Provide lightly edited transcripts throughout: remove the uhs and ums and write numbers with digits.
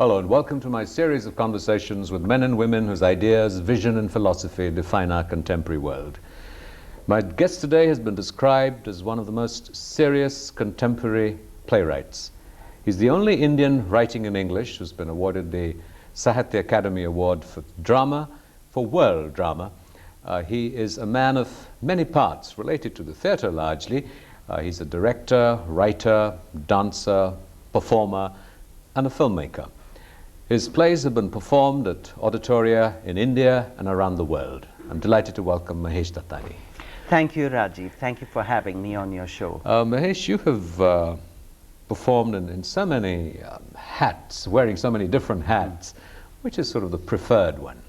Hello and welcome to my series of conversations with men and women whose ideas, vision and philosophy define our contemporary world. My guest today has been described as one of the most serious contemporary playwrights. He's the only Indian writing in English who's been awarded the Sahitya Akademi Award for drama, for world drama. He is a man of many parts related to the theatre largely. He's a director, writer, dancer, performer and a filmmaker. His plays have been performed at auditoria in India and around the world. I'm delighted to welcome Mahesh Dattani. Thank you, Rajiv. Thank you for having me on your show. Mahesh, you have performed in so many hats, wearing so many different hats. Which is sort of the preferred one?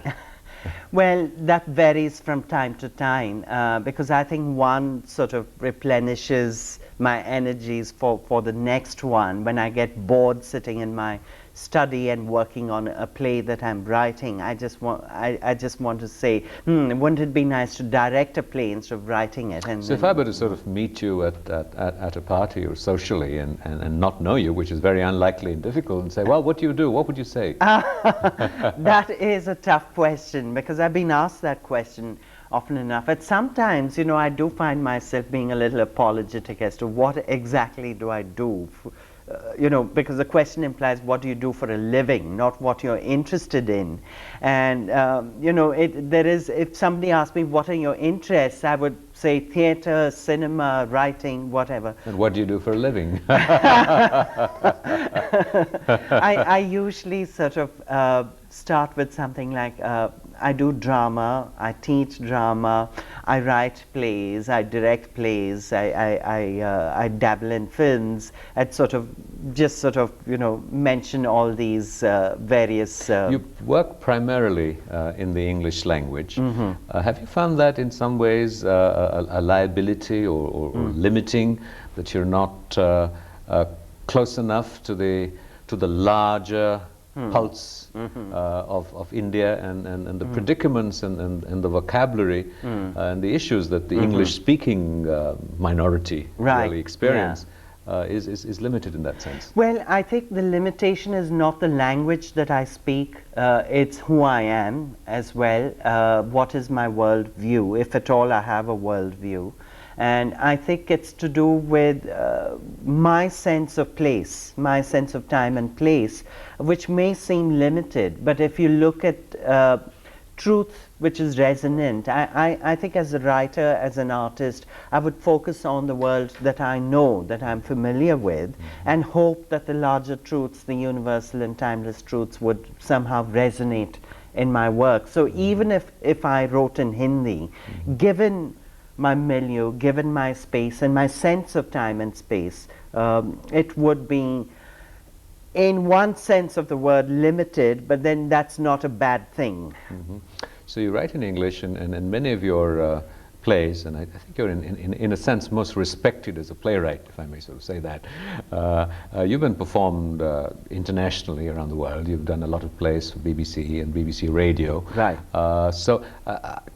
Well, that varies from time to time because I think one sort of replenishes my energies for the next one. When I get bored sitting in my study and working on a play that I'm writing, I just want to say, wouldn't it be nice to direct a play instead of writing it? And so if I were to sort of meet you at a party or socially and not know you, which is very unlikely and difficult, and say, well, what do you do? What would you say? That is a tough question because I've been asked that question often enough. But sometimes, you know, I do find myself being a little apologetic as to what exactly do I do. You know, because the question implies what do you do for a living, not what you're interested in. And, you know, there is, if somebody asked me what are your interests, I would say theatre, cinema, writing, whatever. And what do you do for a living? I usually sort of start with something like, I do drama, I teach drama, I write plays, I direct plays, I dabble in films, and sort of just sort of, you know, mention all these various... You work primarily in the English language. Have you found that in some ways a liability or limiting, that you're not close enough to the larger pulse of India and the predicaments and the vocabulary and the issues that the English-speaking minority really experience is limited in that sense? Well, I think the limitation is not the language that I speak, it's who I am as well, what is my world view, if at all I have a world view. And I think it's to do with my sense of place, my sense of time and place, which may seem limited, but if you look at truth which is resonant, I think as a writer, as an artist, I would focus on the world that I know, that I'm familiar with, and hope that the larger truths, the universal and timeless truths, would somehow resonate in my work. So even if I wrote in Hindi, given my milieu, given my space and my sense of time and space, it would be, in one sense of the word, limited, but then that's not a bad thing. So you write in English, and many of your plays, and I think you're in a sense most respected as a playwright, if I may sort of say that. You've been performed internationally around the world. You've done a lot of plays for BBC and BBC Radio. Right. So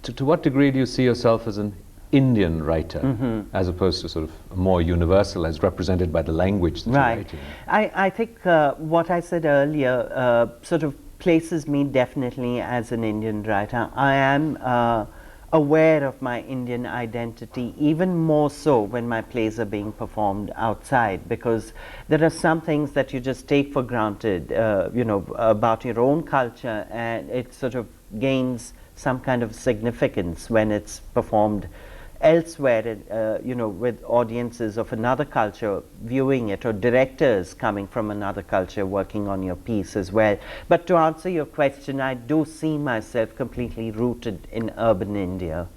to what degree do you see yourself as an Indian writer, as opposed to sort of more universal, as represented by the language that you're writing? I think what I said earlier sort of places me definitely as an Indian writer. I am aware of my Indian identity, even more so when my plays are being performed outside, because there are some things that you just take for granted, you know, about your own culture, and it sort of gains some kind of significance when it's performed elsewhere, you know, with audiences of another culture viewing it, or directors coming from another culture working on your piece as well. But to answer your question, I do see myself completely rooted in urban India.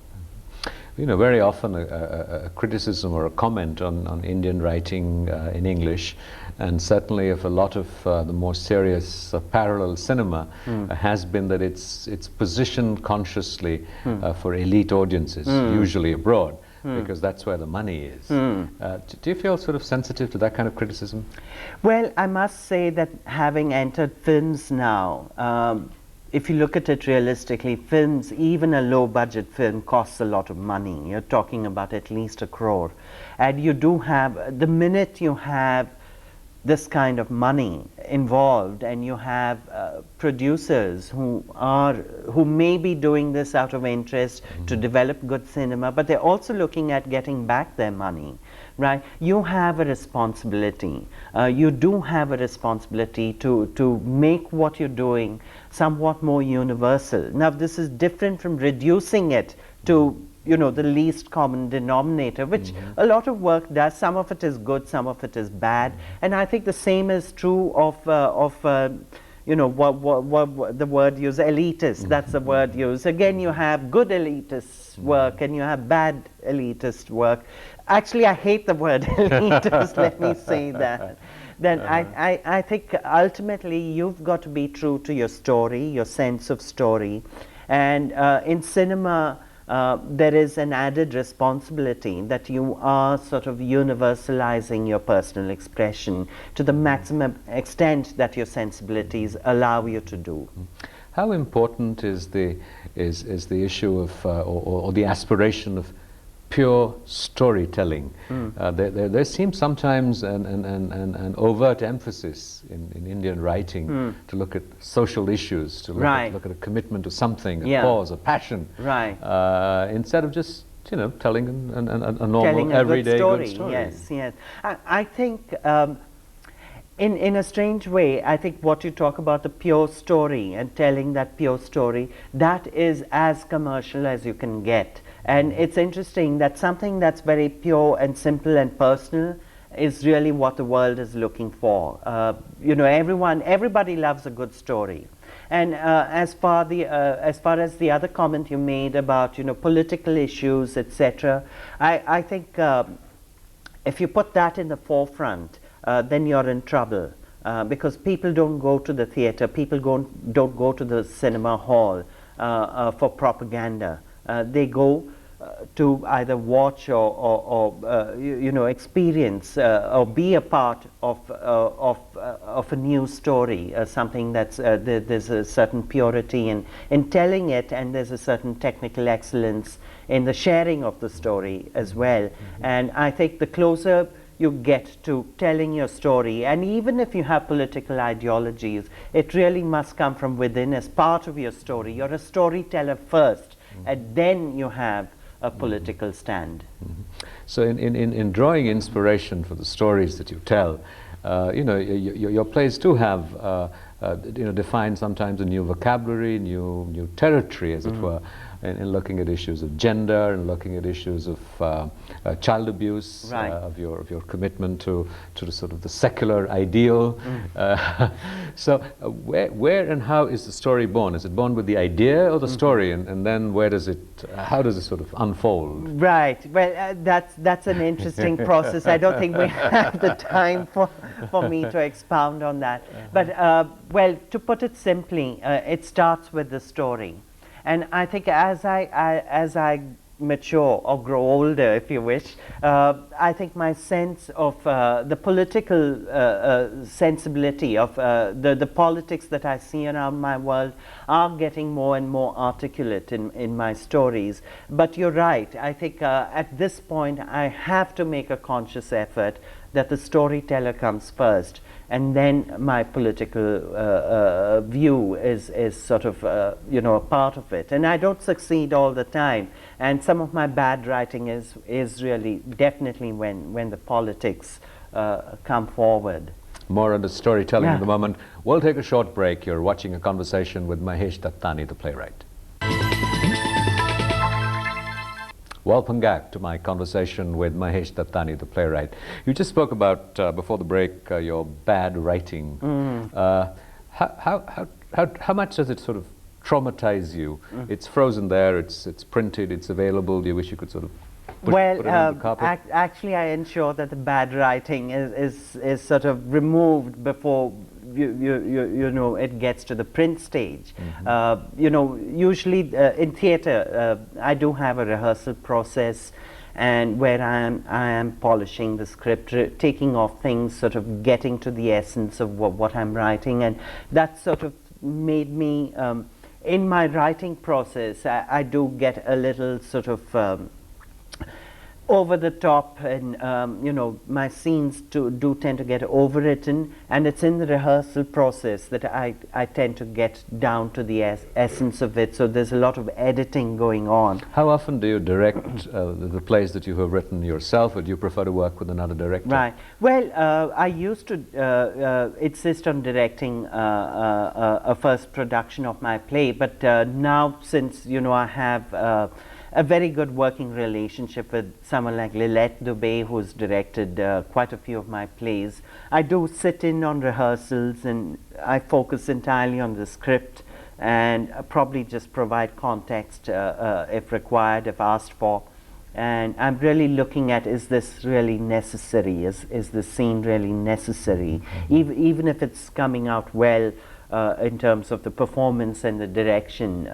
You know, very often a criticism or a comment on Indian writing in English, and certainly of a lot of the more serious parallel cinema, has been that it's positioned consciously for elite audiences, usually abroad, because that's where the money is. Do you feel sort of sensitive to that kind of criticism? Well, I must say that having entered films now, if you look at it realistically, films, even a low-budget film, costs a lot of money. You're talking about at least 1 crore. And you do have, the minute you have this kind of money involved, and you have producers who may be doing this out of interest to develop good cinema, but they're also looking at getting back their money, right? You have a responsibility. You do have a responsibility to make what you're doing somewhat more universal. Now, this is different from reducing it to the least common denominator, which a lot of work does. Some of it is good, some of it is bad, and I think the same is true of what the word used, elitist. That's the word used. Again, you have good elitist work and you have bad elitist work. Actually, I hate the word elitist. Let me say that. Then I think ultimately you've got to be true to your story, your sense of story, and in cinema. There is an added responsibility that you are sort of universalizing your personal expression to the maximum extent that your sensibilities allow you to do. How important is the issue of or the aspiration of pure storytelling? There seems sometimes an overt emphasis in Indian writing to look at social issues, to look at a commitment to something, a cause, a passion, instead of just telling a normal everyday good story. Yes. I think in a strange way, I think what you talk about, the pure story and telling that pure story, that is as commercial as you can get. And it's interesting that something that's very pure and simple and personal is really what the world is looking for. Everybody loves a good story. And as far as the other comment you made about political issues, etc., I think if you put that in the forefront, then you're in trouble, because people don't go to the theater, people don't go to the cinema hall for propaganda. They go to either watch or experience or be a part of a new story, something that's there's a certain purity in telling it, and there's a certain technical excellence in the sharing of the story as well. And I think the closer you get to telling your story, and even if you have political ideologies, it really must come from within as part of your story. You're a storyteller first, and then you have a political stand. So in drawing inspiration for the stories that you tell, your plays do have define sometimes a new vocabulary, new territory, as it were, in looking at issues of gender and looking at issues of child abuse, of your commitment to the sort of the secular ideal. So where and how is the story born? Is it born with the idea or the story, and then how does it sort of unfold? Right. Well, that's an interesting process. I don't think we have the time for me to expound on that. But well, to put it simply, it starts with the story. And I think as I mature or grow older, if you wish, I think my sense of the political sensibility of the politics that I see around my world are getting more and more articulate in my stories. But you're right, I think at this point I have to make a conscious effort that the storyteller comes first, and then my political view is sort of a part of it. And I don't succeed all the time, and some of my bad writing is really definitely when the politics come forward. More on the storytelling in the moment. We'll take a short break. You're watching a conversation with Mahesh Dattani, the playwright. Welcome back to my conversation with Mahesh Dattani, the playwright. You just spoke about, before the break, your bad writing. How much does it sort of traumatize you? It's frozen there, it's printed, it's available. Do you wish you could sort of put it on the carpet? Actually, I ensure that the bad writing is sort of removed before it gets to the print stage. Usually in theater, I do have a rehearsal process, and where I am polishing the script, taking off things, sort of getting to the essence of what I'm writing, and that sort of made me, in my writing process, I do get a little sort of over the top, and you know, my scenes do tend to get overwritten, and it's in the rehearsal process that I tend to get down to the essence of it. So there's a lot of editing going on. How often do you direct the plays that you have written yourself, or do you prefer to work with another director? Right. Well, I used to insist on directing a first production of my play, but now, since you know, I have a very good working relationship with someone like Lilette Dubé, who's directed quite a few of my plays. I do sit in on rehearsals, and I focus entirely on the script, and probably just provide context if required, if asked for. And I'm really looking at, is this really necessary? Is the scene really necessary? Even if it's coming out well, in terms of the performance and the direction,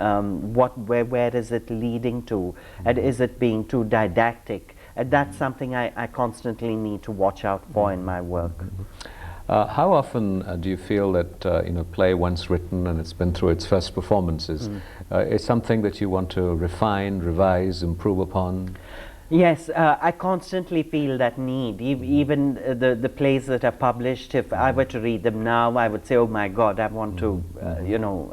where is it leading to, and is it being too didactic? And that's something I constantly need to watch out for in my work. How often do you feel that you know, play once written and it's been through its first performances is something that you want to refine, revise, improve upon? Yes, I constantly feel that need. Even the plays that are published, if I were to read them now, I would say, oh my God, I want to, you know,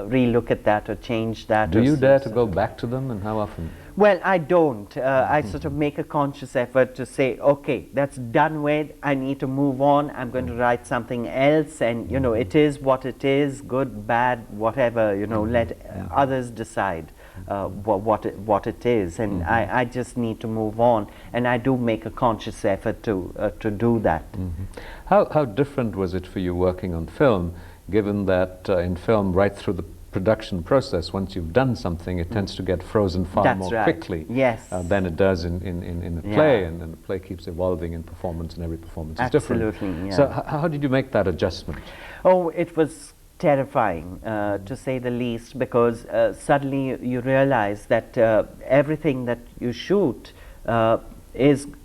relook at that or change that. Do you dare to go back to them, and how often? Well, I don't. I sort of make a conscious effort to say, okay, that's done with, I need to move on, I'm going to write something else, and you know, it is what it is, good, bad, whatever, you know, let others decide what it is, and I just need to move on, and I do make a conscious effort to do that. How different was it for you working on film, given that in film, right through the production process, once you've done something, it tends to get frozen far more quickly than it does in a play, and the play keeps evolving in performance, and every performance is different. Absolutely, yeah. So how did you make that adjustment? Oh, it was terrifying, to say the least, because suddenly you realize that everything that you shoot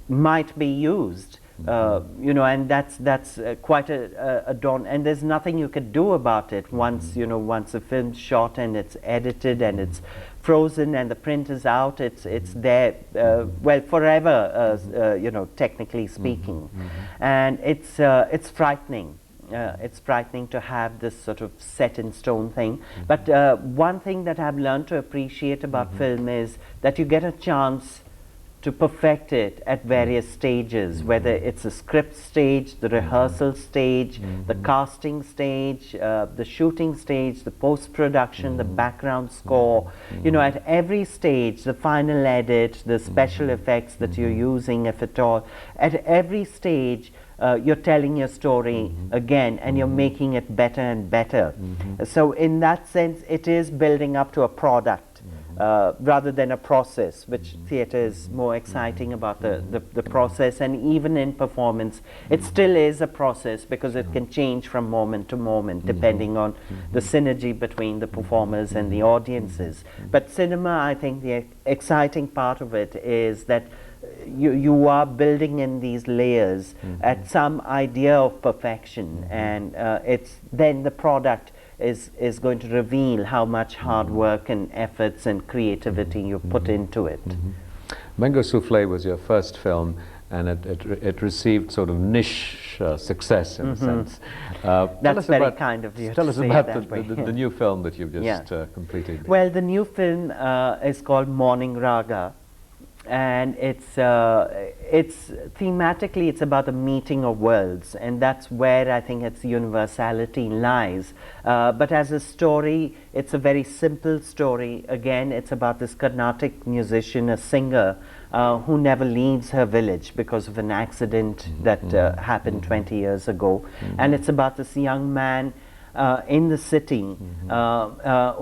might be used. You know, and that's quite a dawn, and there's nothing you could do about it once you know, once the film's shot and it's edited and it's frozen and the print is out. It's there, well, forever, you know, technically speaking, and it's frightening. It's frightening to have this sort of set in stone thing. But one thing that I've learned to appreciate about film is that you get a chance to perfect it at various stages, whether it's a script stage, the rehearsal stage, the casting stage, the shooting stage, the post-production, the background score. You know, at every stage, the final edit, the special effects that you're using, if at all, at every stage, you're telling your story again, and you're making it better and better. So in that sense, it is building up to a product. Rather than a process, which theatre is more exciting about the process, and even in performance, it still is a process because it can change from moment to moment depending on the synergy between the performers and the audiences. But cinema, I think the exciting part of it is that you are building in these layers at some idea of perfection, and it's then the product is going to reveal how much hard work and efforts and creativity you put into it. Mango Souffle was your first film, and it received sort of niche success in a sense. That's very kind of you. Tell us about the new film that you've just completed. Well, the new film is called Morning Raga, and it's thematically it's about the meeting of worlds, and that's where I think its universality lies. But as a story, it's a very simple story. Again, it's about this Carnatic musician, a singer, who never leaves her village because of an accident that happened 20 years ago. And it's about this young man in the city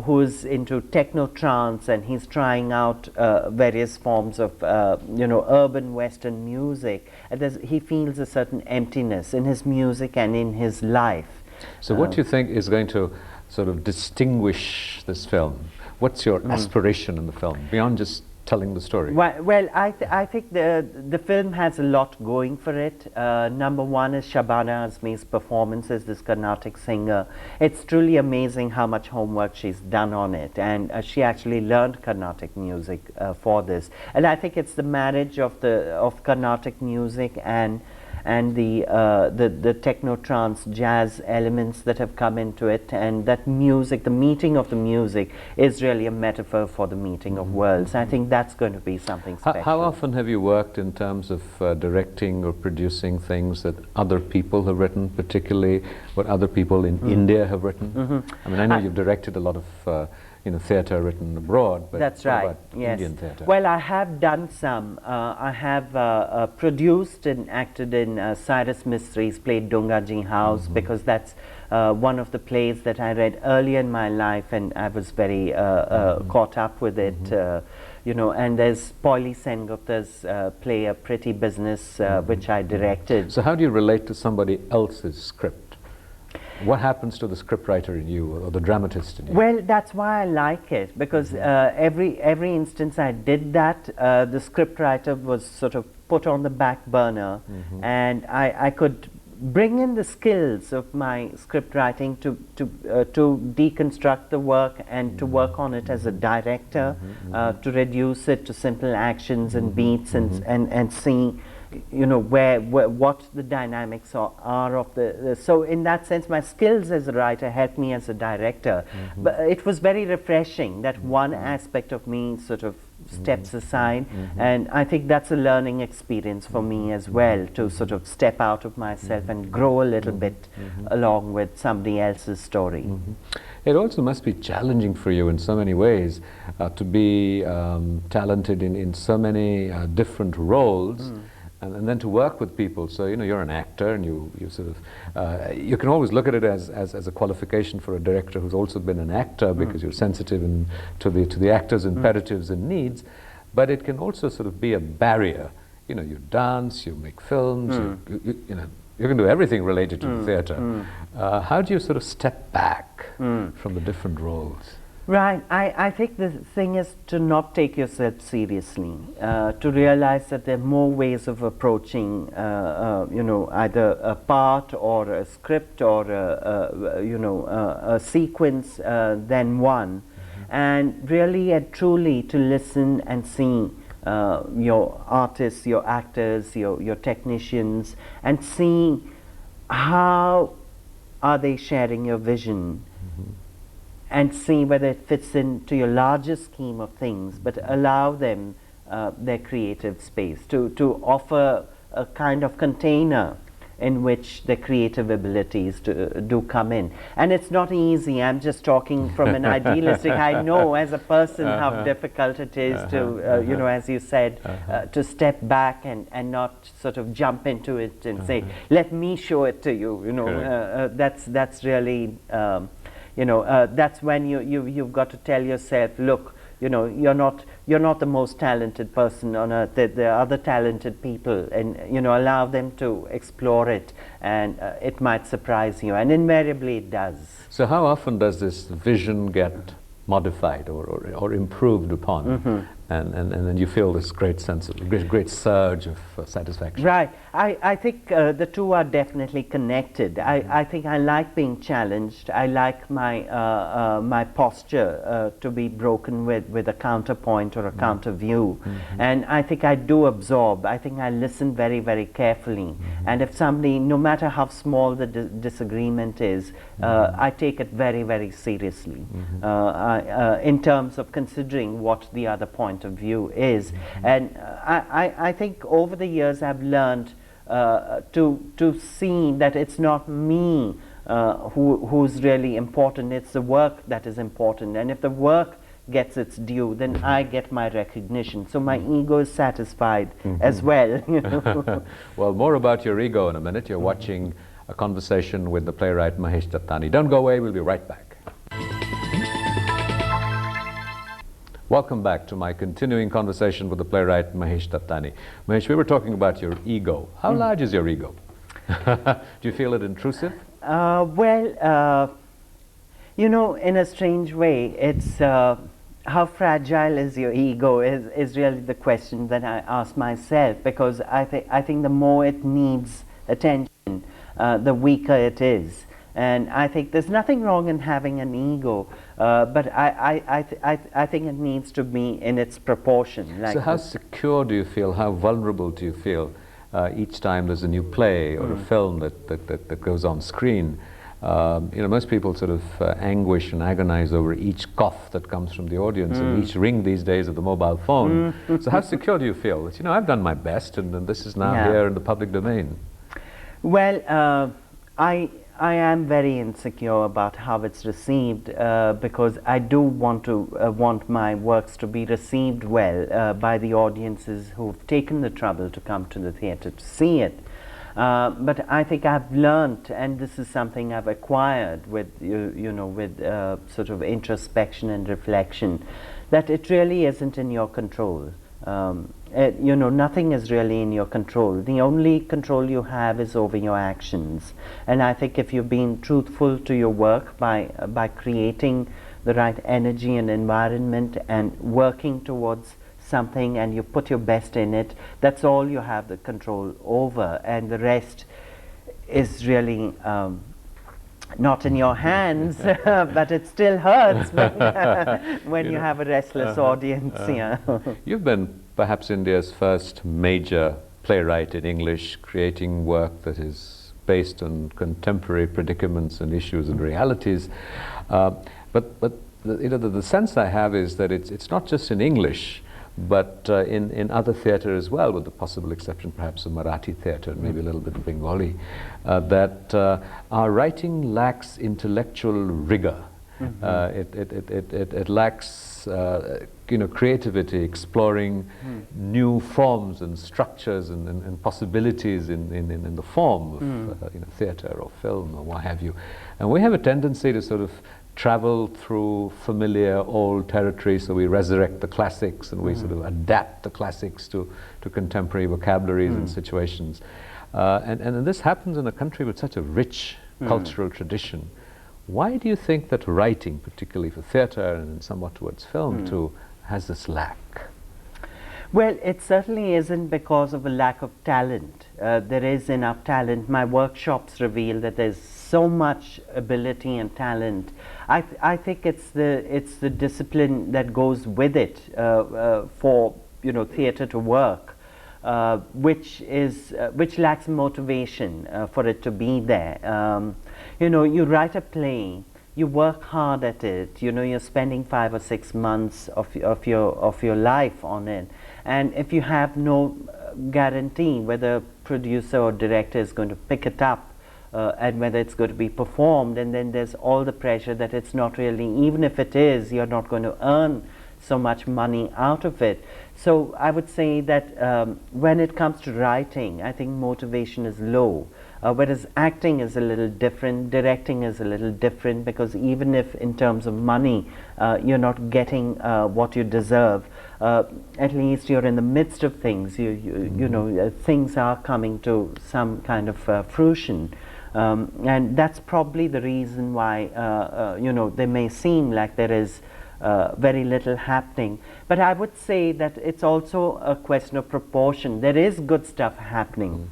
who's into techno trance, and he's trying out various forms of urban Western music, and he feels a certain emptiness in his music and in his life. So what do you think is going to sort of distinguish this film? What's your aspiration in the film, beyond just telling the story? Well, I think the film has a lot going for it. Number one is Shabana Azmi's performance as this Carnatic singer. It's truly amazing how much homework she's done on it, and she actually learned Carnatic music for this. And I think it's the marriage of Carnatic music and the techno trance jazz elements that have come into it, and that music, the meeting of the music, is really a metaphor for the meeting of worlds. I think that's going to be something special. How often have you worked in terms of directing or producing things that other people have written, particularly what other people in India have written? I mean, I know you've directed a lot of theatre written abroad, but that's what right. about Yes. Indian theatre? Well, I have done some. I have produced and acted in Cyrus Mistri's play Dungaji House, because that's one of the plays that I read early in my life, and I was very caught up with it. And there's Pauli Sengupta's play A Pretty Business, which I directed. So how do you relate to somebody else's script? What happens to the scriptwriter in you, or the dramatist in you? Well, that's why I like it, because every instance I did that, the scriptwriter was sort of put on the back burner, and I could bring in the skills of my script writing to deconstruct the work and to work on it as a director, to reduce it to simple actions and beats, and see what the dynamics are of so in that sense my skills as a writer helped me as a director. But it was very refreshing that one aspect of me sort of steps aside, and I think that's a learning experience for me as well, to sort of step out of myself and grow a little bit along with somebody else's story. It also must be challenging for you in so many ways to be talented in so many different roles. And then to work with people. So you're an actor, and you sort of you can always look at it as a qualification for a director who's also been an actor, because you're sensitive to the actor's imperatives and needs. But it can also sort of be a barrier. You dance, you make films, you can do everything related to the theatre. How do you sort of step back from the different roles? Right. I think the thing is to not take yourself seriously, to realize that there are more ways of approaching, either a part or a script or a sequence than one, and really and truly to listen and see your artists, your actors, your technicians, and see how are they sharing your vision. And see whether it fits into your larger scheme of things, but allow them their creative space to offer a kind of container in which the creative abilities do come in. And it's not easy. I'm just talking from an idealistic. I know as a person how difficult it is to, as you said, to step back and not sort of jump into it and say, let me show it to you. That's really. That's when you've got to tell yourself, look, you're not the most talented person on earth. There are other talented people, and allow them to explore it, and it might surprise you, and invariably it does. So how often does this vision get modified or improved upon, and then you feel this great sense of great surge of satisfaction? Right. I think the two are definitely connected. I think I like being challenged. I like my my posture to be broken with a counterpoint or a counter view, and I think I do absorb. I think I listen very, very carefully, and if somebody, no matter how small the disagreement is, I take it very, very seriously. In terms of considering what the other point of view is. And I think over the years I've learned to see that it's not me who's really important, it's the work that is important. And if the work gets its due, then I get my recognition. So my ego is satisfied as well. Well, more about your ego in a minute. You're watching a conversation with the playwright Mahesh Dattani. Don't go away, we'll be right back. Welcome back to my continuing conversation with the playwright Mahesh Dattani. Mahesh, we were talking about your ego. How large is your ego? Do you feel it intrusive? Well, in a strange way, it's. how fragile is your ego is really the question that I ask myself, because I think the more it needs attention, the weaker it is. And I think there's nothing wrong in having an ego, but I think it needs to be in its proportion. So how secure do you feel, how vulnerable do you feel each time there's a new play or a film that goes on screen? You know, most people sort of anguish and agonize over each cough that comes from the audience and each ring these days of the mobile phone. So how secure do you feel that, you know, I've done my best and this is now here in the public domain? Well, I am very insecure about how it's received, because I do want my works to be received well by the audiences who've taken the trouble to come to the theatre to see it. But I think I've learnt, and this is something I've acquired with with sort of introspection and reflection, that it really isn't in your control. Nothing is really in your control. The only control you have is over your actions. And I think if you've been truthful to your work by creating the right energy and environment and working towards something, and you put your best in it, that's all you have the control over, and the rest is really not in your hands, but it still hurts when you have a restless audience. You've been perhaps India's first major playwright in English, creating work that is based on contemporary predicaments and issues and realities. But the sense I have is that it's not just in English, but in other theatre as well, with the possible exception perhaps of Marathi theatre and maybe a little bit of Bengali, that our writing lacks intellectual rigor. It lacks creativity, exploring new forms and structures and possibilities in the form of theatre or film or what have you. And we have a tendency to sort of travel through familiar old territory, so we resurrect the classics and we sort of adapt the classics to contemporary vocabularies and situations. And this happens in a country with such a rich cultural tradition. Why do you think that writing, particularly for theatre and somewhat towards film too, has this lack? Well, it certainly isn't because of a lack of talent. There is enough talent. My workshops reveal that there's so much ability and talent. I think it's the discipline that goes with it for theatre to work, which lacks motivation for it to be there. You write a play, you work hard at it. You're spending 5 or 6 months of your life on it, and if you have no guarantee whether producer or director is going to pick it up and whether it's going to be performed, and then there's all the pressure that it's not really, even if it is, you're not going to earn so much money out of it. So I would say that when it comes to writing, I think motivation is low. Whereas acting is a little different, directing is a little different, because even if in terms of money you're not getting what you deserve, at least you're in the midst of things. Things are coming to some kind of fruition, and that's probably the reason why they may seem like there is very little happening. But I would say that it's also a question of proportion. There is good stuff happening.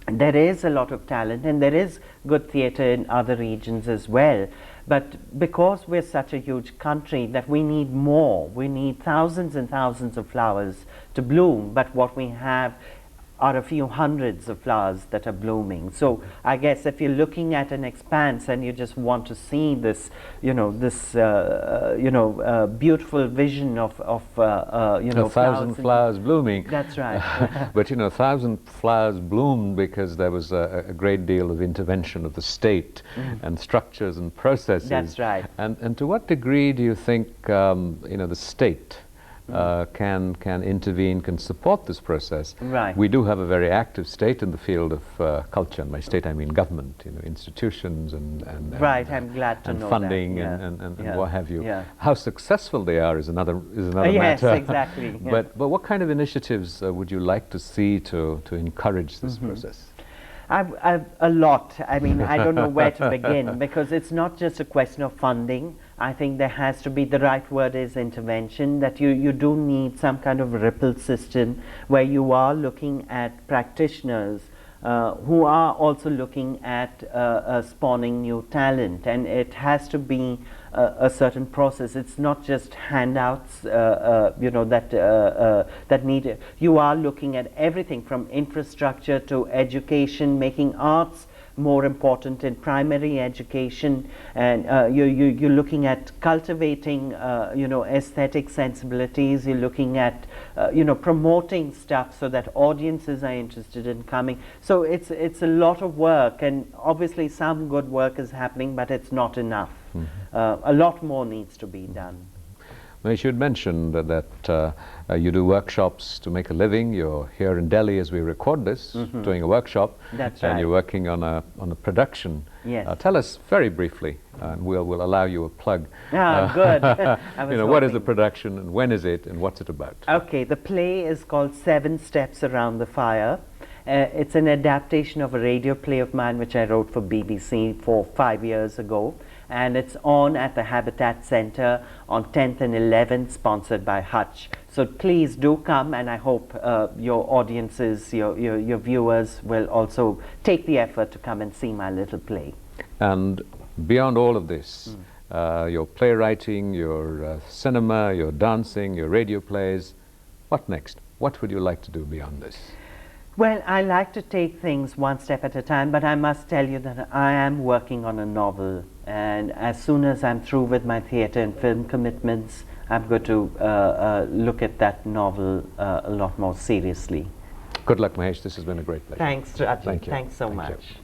There is a lot of talent, and there is good theatre in other regions as well. But because we're such a huge country, that we need more. We need thousands and thousands of flowers to bloom, but what we have are a few hundreds of flowers that are blooming. So I guess if you're looking at an expanse and you just want to see this, beautiful vision of a thousand flowers blooming. That's right. But 1,000 flowers bloomed because there was a great deal of intervention of the state and structures and processes. That's right. And to what degree do you think the state can intervene, can support this process? Right. We do have a very active state in the field of culture, and by state I mean government, institutions and right. I'm glad to know funding that. and what have you. Yeah. How successful they are is another yes, matter. exactly. Yeah. But what kind of initiatives would you like to see to encourage this process? I've a lot. I mean, I don't know where to begin, because it's not just a question of funding. I think there has to be, the right word is intervention, that you do need some kind of ripple system where you are looking at practitioners who are also looking at spawning new talent, and it has to be a certain process. It's not just handouts, that need. You are looking at everything from infrastructure to education, making arts more important in primary education, and you're looking at cultivating aesthetic sensibilities. You're looking at promoting stuff so that audiences are interested in coming. So it's a lot of work, and obviously some good work is happening, but it's not enough. A lot more needs to be done. Mahesh, you had mentioned that you do workshops to make a living. You're here in Delhi as we record this, doing a workshop. That's and right. you're working on a production. Yes. Tell us very briefly, and we'll allow you a plug. Good. I was what is the hoping. production, and when is it, and what's it about? Okay, the play is called 7 Steps Around the Fire. It's an adaptation of a radio play of mine which I wrote for BBC 5 years ago, and it's on at the Habitat Centre on 10th and 11th, sponsored by Hutch. So please do come, and I hope your audiences, your viewers will also take the effort to come and see my little play. And beyond all of this, your playwriting, your cinema, your dancing, your radio plays, what next? What would you like to do beyond this? Well, I like to take things one step at a time, but I must tell you that I am working on a novel, and as soon as I'm through with my theatre and film commitments, I'm going to look at that novel a lot more seriously. Good luck, Mahesh. This has been a great pleasure. Thanks, Rajiv. Thank you. Thanks so Thank much. you.